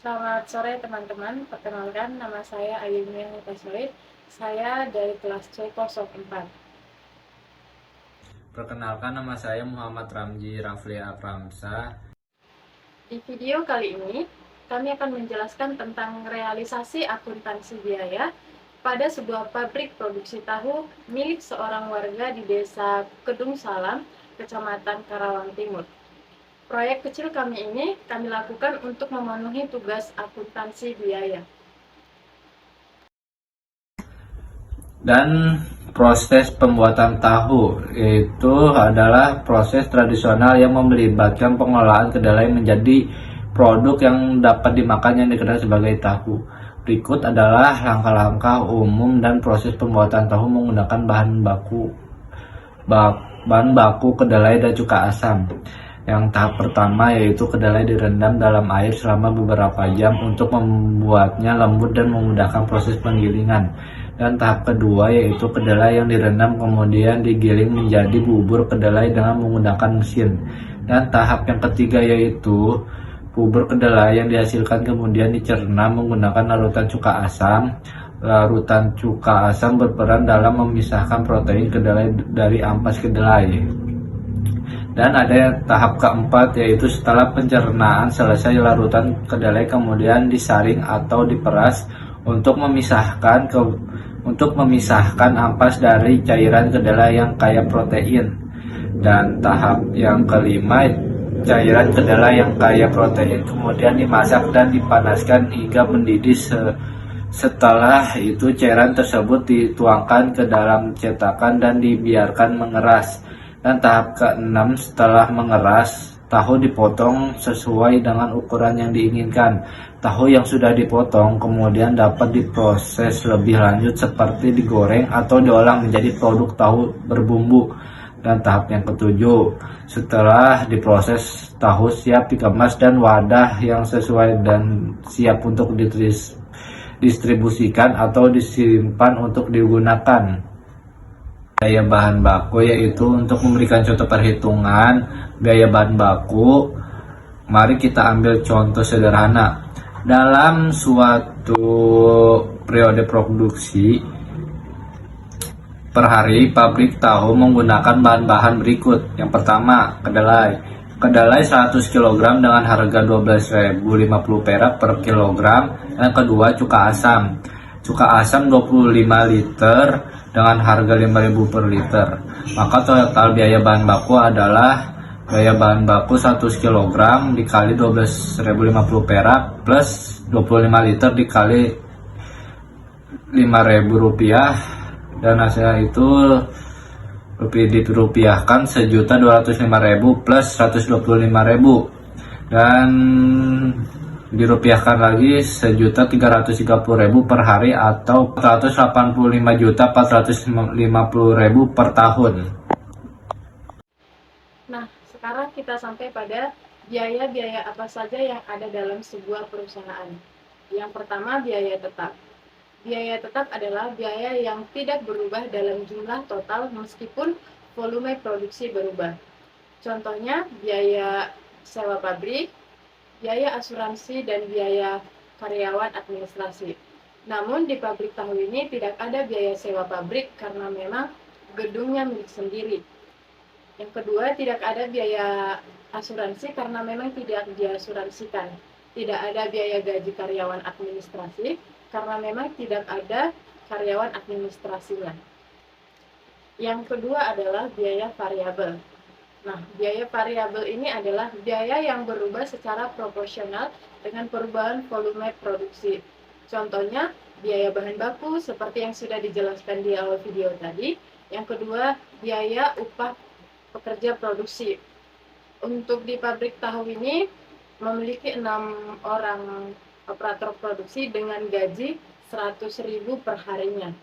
Selamat sore teman-teman, perkenalkan nama saya Ayumi Solid. Saya dari kelas C04. Perkenalkan, nama saya Muhammad Ramji Rafli Apramsa. Di video kali ini, kami akan menjelaskan tentang realisasi akuntansi biaya pada sebuah pabrik produksi tahu milik seorang warga di Desa Kedung Salam, Kecamatan Karawang Timur. Proyek kecil kami ini kami lakukan untuk memenuhi tugas akuntansi biaya. Dan proses pembuatan tahu itu adalah proses tradisional yang melibatkan pengolahan kedelai menjadi produk yang dapat dimakan yang dikenal sebagai tahu. Berikut adalah langkah-langkah umum dan proses pembuatan tahu menggunakan bahan baku kedelai dan cuka asam. Yang tahap pertama yaitu kedelai direndam dalam air selama beberapa jam untuk membuatnya lembut dan memudahkan proses penggilingan. Dan tahap kedua yaitu kedelai yang direndam kemudian digiling menjadi bubur kedelai dengan menggunakan mesin. Dan tahap yang ketiga yaitu bubur kedelai yang dihasilkan kemudian dicerna menggunakan larutan cuka asam. Larutan cuka asam berperan dalam memisahkan protein kedelai dari ampas kedelai. Dan ada tahap keempat yaitu setelah pencernaan selesai larutan kedelai kemudian disaring atau diperas untuk memisahkan ampas dari cairan kedelai yang kaya protein. Dan tahap yang kelima, cairan kedelai yang kaya protein kemudian dimasak dan dipanaskan hingga mendidih. Setelah itu cairan tersebut dituangkan ke dalam cetakan dan dibiarkan mengeras. Dan tahap keenam, setelah mengeras, tahu dipotong sesuai dengan ukuran yang diinginkan. Tahu yang sudah dipotong kemudian dapat diproses lebih lanjut seperti digoreng atau diolah menjadi produk tahu berbumbu. Dan tahap yang ketujuh, setelah diproses, tahu siap dikemas dan wadah yang sesuai dan siap untuk didistribusikan atau disimpan untuk digunakan. Biaya bahan baku yaitu untuk memberikan contoh perhitungan biaya bahan baku. Mari kita ambil contoh sederhana. Dalam suatu periode produksi per hari, pabrik tahu menggunakan bahan-bahan berikut. Yang pertama, kedelai. Kedelai 100 kg dengan harga 12.050 perak per kilogram. Yang kedua, cuka asam. Cuka asam 25 liter dengan harga 5.000 per liter. Maka total biaya bahan baku adalah biaya bahan baku 100 kg dikali 12.050 perak plus 25 liter dikali 5.000 rupiah, dan hasilnya itu dirupiahkan 1.205.000 plus 125.000 dan dirupiahkan lagi 1.330.000 per hari atau 485.450.000 per tahun. Nah, sekarang kita sampai pada biaya-biaya apa saja yang ada dalam sebuah perusahaan. Yang pertama, biaya tetap. Biaya tetap adalah biaya yang tidak berubah dalam jumlah total meskipun volume produksi berubah. Contohnya, biaya sewa pabrik, biaya asuransi, dan biaya karyawan administrasi. Namun di pabrik tahu ini tidak ada biaya sewa pabrik karena memang gedungnya milik sendiri. Yang kedua, tidak ada biaya asuransi karena memang tidak diasuransikan. Tidak ada biaya gaji karyawan administrasi karena memang tidak ada karyawan administrasinya. Yang kedua adalah biaya variabel. Nah, biaya variabel ini adalah biaya yang berubah secara proporsional dengan perubahan volume produksi. Contohnya, biaya bahan baku seperti yang sudah dijelaskan di awal video tadi. Yang kedua, biaya upah pekerja produksi. Untuk di pabrik tahu ini memiliki 6 orang operator produksi dengan gaji 100.000 per harinya.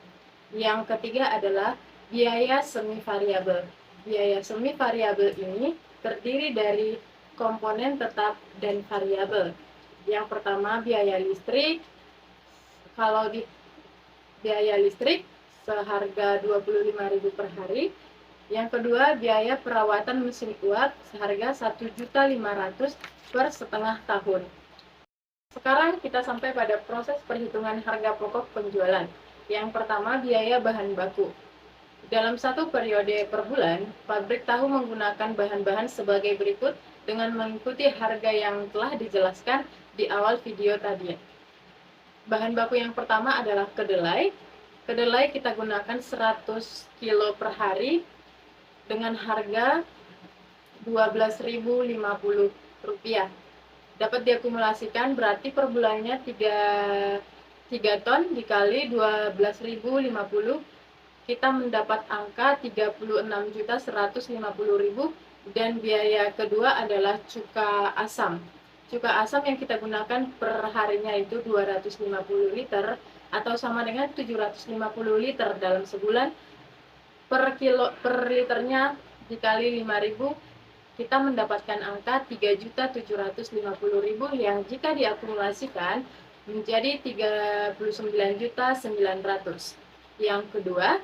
Yang ketiga adalah biaya semi variabel. Biaya semi variabel ini terdiri dari komponen tetap dan variabel. Yang pertama, biaya listrik. Kalau di biaya listrik seharga 25.000 per hari. Yang kedua, biaya perawatan mesin uap seharga 1.500.000 per setengah tahun. Sekarang kita sampai pada proses perhitungan harga pokok penjualan. Yang pertama, biaya bahan baku. Dalam satu periode per bulan, pabrik tahu menggunakan bahan-bahan sebagai berikut dengan mengikuti harga yang telah dijelaskan di awal video tadi. Bahan baku yang pertama adalah kedelai. Kedelai kita gunakan 100 kilo per hari dengan harga Rp12.050. Dapat diakumulasikan berarti per bulannya 3 ton dikali 12.050, kita mendapat angka 36.150.000. Dan biaya kedua adalah cuka asam. Cuka asam yang kita gunakan per harinya itu 250 liter atau sama dengan 750 liter dalam sebulan. Per liternya dikali 5.000, kita mendapatkan angka 3.750.000 yang jika diakumulasikan menjadi 39.900. Yang kedua,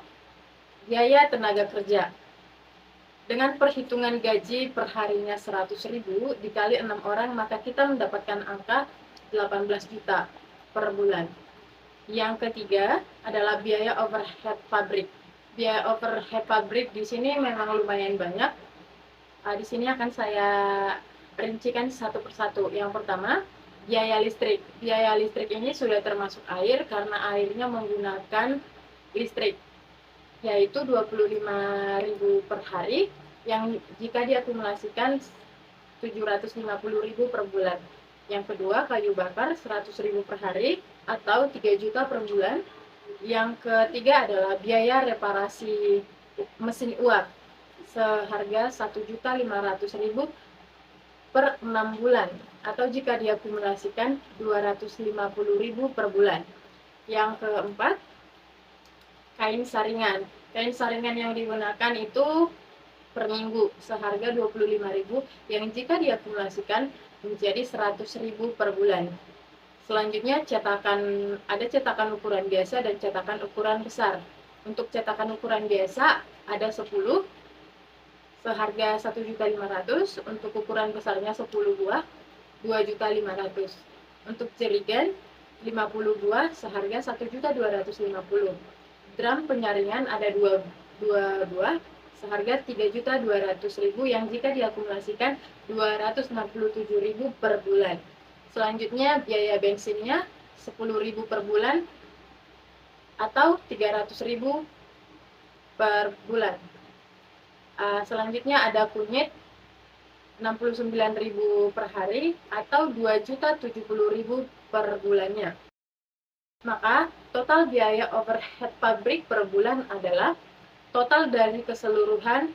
biaya tenaga kerja. Dengan perhitungan gaji per harinya 100.000 dikali 6 orang, maka kita mendapatkan angka 18 juta per bulan. Yang ketiga adalah biaya overhead pabrik. Biaya overhead pabrik di sini memang lumayan banyak. Di sini akan saya rincikan satu persatu. Yang pertama, biaya listrik. Biaya listrik ini sudah termasuk air karena airnya menggunakan listrik, yaitu 25.000 per hari, yang jika diakumulasikan 750.000 per bulan. Yang kedua, kayu bakar 100.000 per hari atau 3 juta per bulan. Yang ketiga adalah biaya reparasi mesin uap seharga 1.500.000 per 6 bulan atau jika diakumulasikan 250.000 per bulan. Yang keempat, kain saringan. Kain saringan yang digunakan itu per minggu seharga 25.000 yang jika diakumulasikan menjadi 100.000 per bulan. Selanjutnya ada cetakan ukuran biasa dan cetakan ukuran besar. Untuk cetakan ukuran biasa ada 10 seharga 1.500.000, untuk ukuran besarnya 10 buah 2.500.000. Untuk jerigen 50 buah seharga 1.250.000. Drum penyaringan ada 2 buah seharga 3.200.000 yang jika diakumulasikan 267.000 per bulan. Selanjutnya biaya bensinnya 10.000 per bulan atau 300.000 per bulan. Selanjutnya ada kunyit 69.000 per hari atau 2.070.000 per bulannya. Maka total biaya overhead pabrik per bulan adalah total dari keseluruhan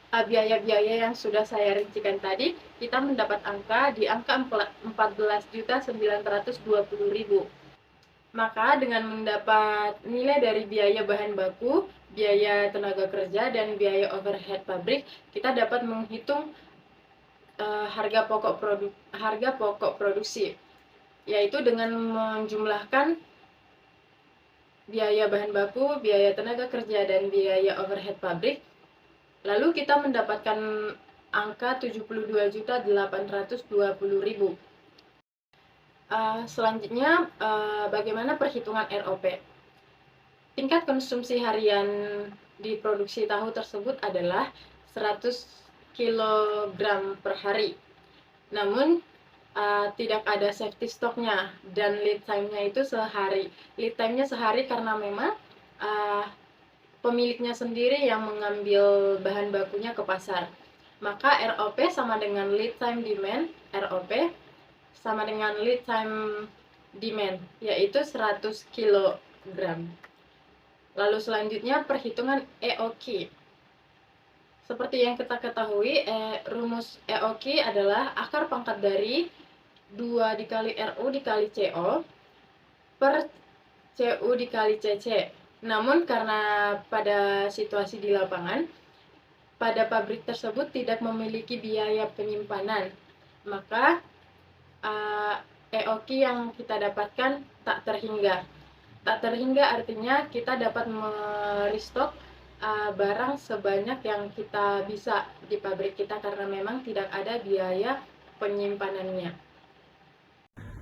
biaya-biaya yang sudah saya rincikan tadi, kita mendapat angka di angka 14.920.000. Maka dengan mendapat nilai dari biaya bahan baku, biaya tenaga kerja, dan biaya overhead pabrik, kita dapat menghitung harga pokok produksi, yaitu dengan menjumlahkan biaya bahan baku, biaya tenaga kerja, dan biaya overhead pabrik. Lalu kita mendapatkan angka 72.820.000. Selanjutnya, bagaimana perhitungan ROP? Tingkat konsumsi harian di produksi tahu tersebut adalah 100 kg per hari. Namun, tidak ada safety stoknya dan lead time-nya itu sehari. Lead time-nya sehari karena memang pemiliknya sendiri yang mengambil bahan bakunya ke pasar. Maka ROP sama dengan lead time demand, ROP sama dengan lead time demand, yaitu 100 kg. Lalu selanjutnya perhitungan EOQ. Seperti yang kita ketahui, rumus EOQ adalah akar pangkat dari 2 dikali RU dikali CO per CU dikali CC. Namun karena pada situasi di lapangan, pada pabrik tersebut tidak memiliki biaya penyimpanan, maka EOQ yang kita dapatkan tak terhingga. Tak terhingga artinya kita dapat merestock barang sebanyak yang kita bisa di pabrik kita karena memang tidak ada biaya penyimpanannya.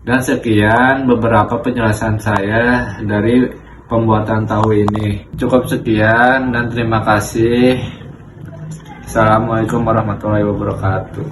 Dan sekian beberapa penjelasan saya dari pembuatan tahu ini. Cukup sekian dan terima kasih. Assalamualaikum warahmatullahi wabarakatuh.